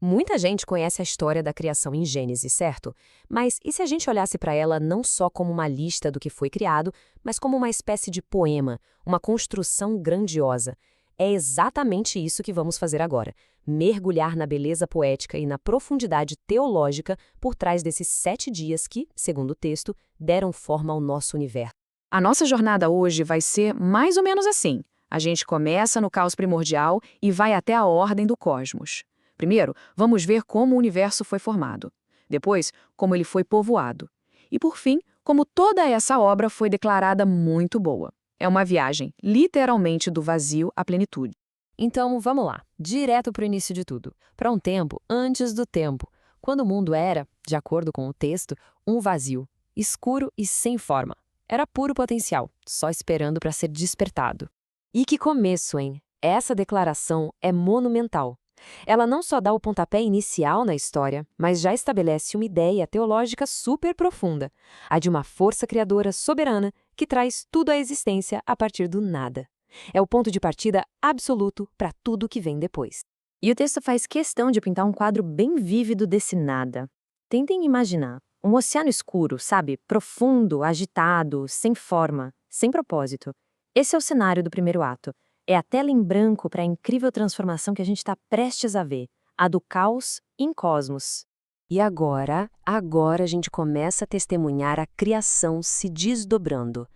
Muita gente conhece a história da criação em Gênesis, certo? Mas e se a gente olhasse para ela não só como uma lista do que foi criado, mas como uma espécie de poema, uma construção grandiosa? É exatamente isso que vamos fazer agora: mergulhar na beleza poética e na profundidade teológica por trás desses 7 dias que, segundo o texto, deram forma ao nosso universo. A nossa jornada hoje vai ser mais ou menos assim. A gente começa no caos primordial e vai até a ordem do cosmos. Primeiro, vamos ver como o universo foi formado. Depois, como ele foi povoado. E, por fim, como toda essa obra foi declarada muito boa. É uma viagem, literalmente, do vazio à plenitude. Então, vamos lá, direto para o início de tudo, para um tempo antes do tempo, quando o mundo era, de acordo com o texto, um vazio, escuro e sem forma. Era puro potencial, só esperando para ser despertado. E que começo, hein? Essa declaração é monumental. Ela não só dá o pontapé inicial na história, mas já estabelece uma ideia teológica super profunda, a de uma força criadora soberana que traz tudo à existência a partir do nada. É o ponto de partida absoluto para tudo que vem depois. E o texto faz questão de pintar um quadro bem vívido desse nada. Tentem imaginar um oceano escuro, sabe? Profundo, agitado, sem forma, sem propósito. Esse é o cenário do primeiro ato. É a tela em branco para a incrível transformação que a gente está prestes a ver, a do caos em cosmos. E agora a gente começa a testemunhar a criação se desdobrando.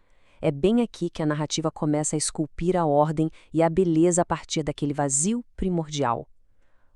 É bem aqui que a narrativa começa a esculpir a ordem e a beleza a partir daquele vazio primordial.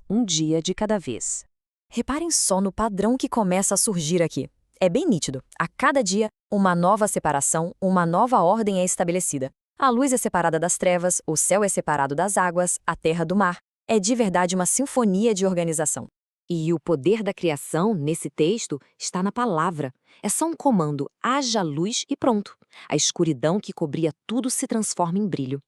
Um dia de cada vez. Reparem só no padrão que começa a surgir aqui. É bem nítido. A cada dia, uma nova separação, uma nova ordem é estabelecida. A luz é separada das trevas, o céu é separado das águas, a terra do mar. É de verdade uma sinfonia de organização. E o poder da criação, nesse texto, está na palavra. É só um comando: haja luz e pronto. A escuridão que cobria tudo se transforma em brilho.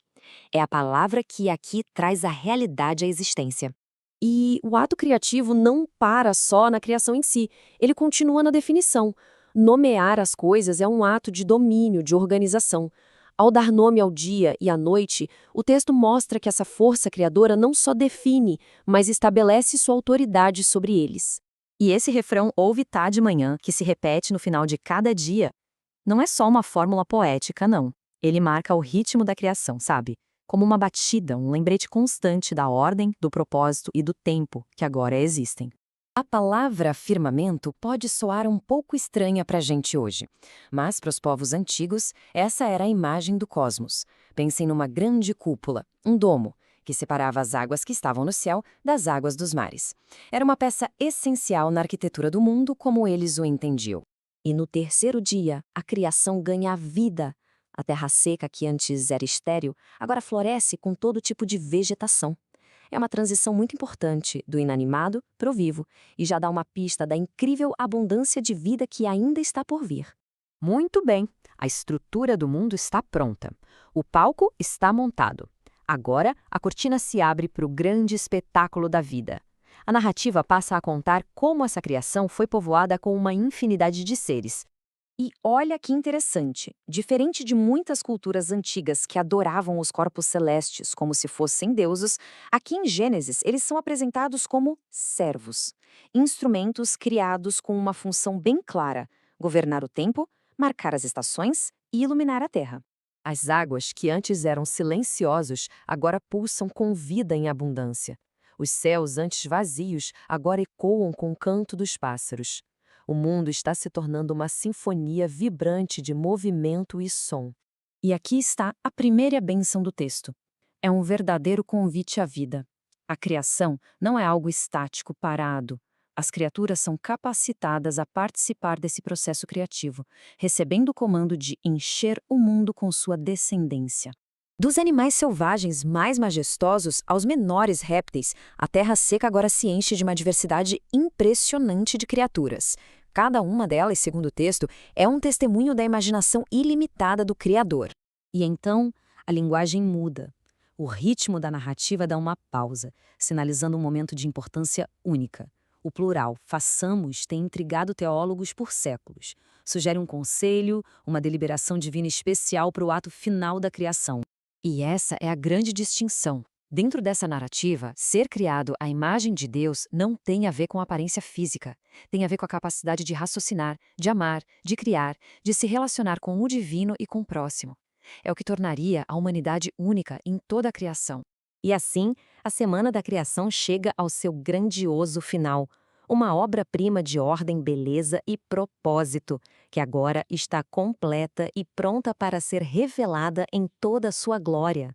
É a palavra que aqui traz a realidade à existência. E o ato criativo não para só na criação em si, ele continua na definição. Nomear as coisas é um ato de domínio, de organização. Ao dar nome ao dia e à noite, o texto mostra que essa força criadora não só define, mas estabelece sua autoridade sobre eles. E esse refrão ouve tá de manhã, que se repete no final de cada dia, não é só uma fórmula poética, não. Ele marca o ritmo da criação, sabe? Como uma batida, um lembrete constante da ordem, do propósito e do tempo que agora existem. A palavra firmamento pode soar um pouco estranha para a gente hoje, mas para os povos antigos, essa era a imagem do cosmos. Pensem numa grande cúpula, um domo, que separava as águas que estavam no céu das águas dos mares. Era uma peça essencial na arquitetura do mundo como eles o entendiam. E no terceiro dia, a criação ganha vida. A terra seca, que antes era estéril, agora floresce com todo tipo de vegetação. É uma transição muito importante do inanimado para o vivo e já dá uma pista da incrível abundância de vida que ainda está por vir. Muito bem, a estrutura do mundo está pronta. O palco está montado. Agora, a cortina se abre para o grande espetáculo da vida. A narrativa passa a contar como essa criação foi povoada com uma infinidade de seres. E olha que interessante, diferente de muitas culturas antigas que adoravam os corpos celestes como se fossem deuses, aqui em Gênesis eles são apresentados como servos, instrumentos criados com uma função bem clara: governar o tempo, marcar as estações e iluminar a terra. As águas, que antes eram silenciosos, agora pulsam com vida em abundância. Os céus, antes vazios, agora ecoam com o canto dos pássaros. O mundo está se tornando uma sinfonia vibrante de movimento e som. E aqui está a primeira bênção do texto. É um verdadeiro convite à vida. A criação não é algo estático, parado. As criaturas são capacitadas a participar desse processo criativo, recebendo o comando de encher o mundo com sua descendência. Dos animais selvagens mais majestosos aos menores répteis, a terra seca agora se enche de uma diversidade impressionante de criaturas. Cada uma delas, segundo o texto, é um testemunho da imaginação ilimitada do Criador. E então, a linguagem muda. O ritmo da narrativa dá uma pausa, sinalizando um momento de importância única. O plural façamos tem intrigado teólogos por séculos. Sugere um conselho, uma deliberação divina especial para o ato final da criação. E essa é a grande distinção. Dentro dessa narrativa, ser criado à imagem de Deus não tem a ver com a aparência física. Tem a ver com a capacidade de raciocinar, de amar, de criar, de se relacionar com o divino e com o próximo. É o que tornaria a humanidade única em toda a criação. E assim, a Semana da Criação chega ao seu grandioso final. Uma obra-prima de ordem, beleza e propósito, que agora está completa e pronta para ser revelada em toda a sua glória.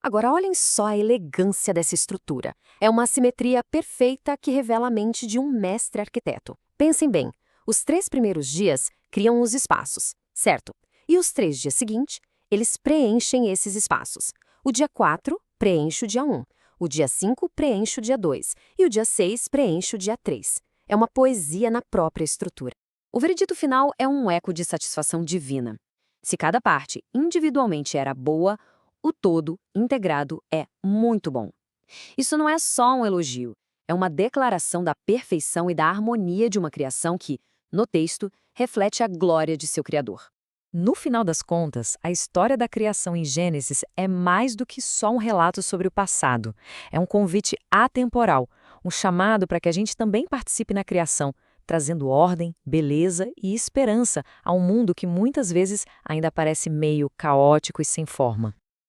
Agora olhem só a elegância dessa estrutura. É uma assimetria perfeita que revela a mente de um mestre arquiteto. Pensem bem, os 3 primeiros dias criam os espaços, certo? E os 3 dias seguintes, eles preenchem esses espaços. O dia 4 preenche o dia 1, o dia 5 preenche o dia 2 e o dia 6 preenche o dia 3. É uma poesia na própria estrutura. O veredito final é um eco de satisfação divina. Se cada parte individualmente era boa, o todo, integrado, é muito bom. Isso não é só um elogio, é uma declaração da perfeição e da harmonia de uma criação que, no texto, reflete a glória de seu Criador. No final das contas, a história da criação em Gênesis é mais do que só um relato sobre o passado. É um convite atemporal, um chamado para que a gente também participe na criação, trazendo ordem, beleza e esperança a um mundo que muitas vezes ainda parece meio caótico e sem forma.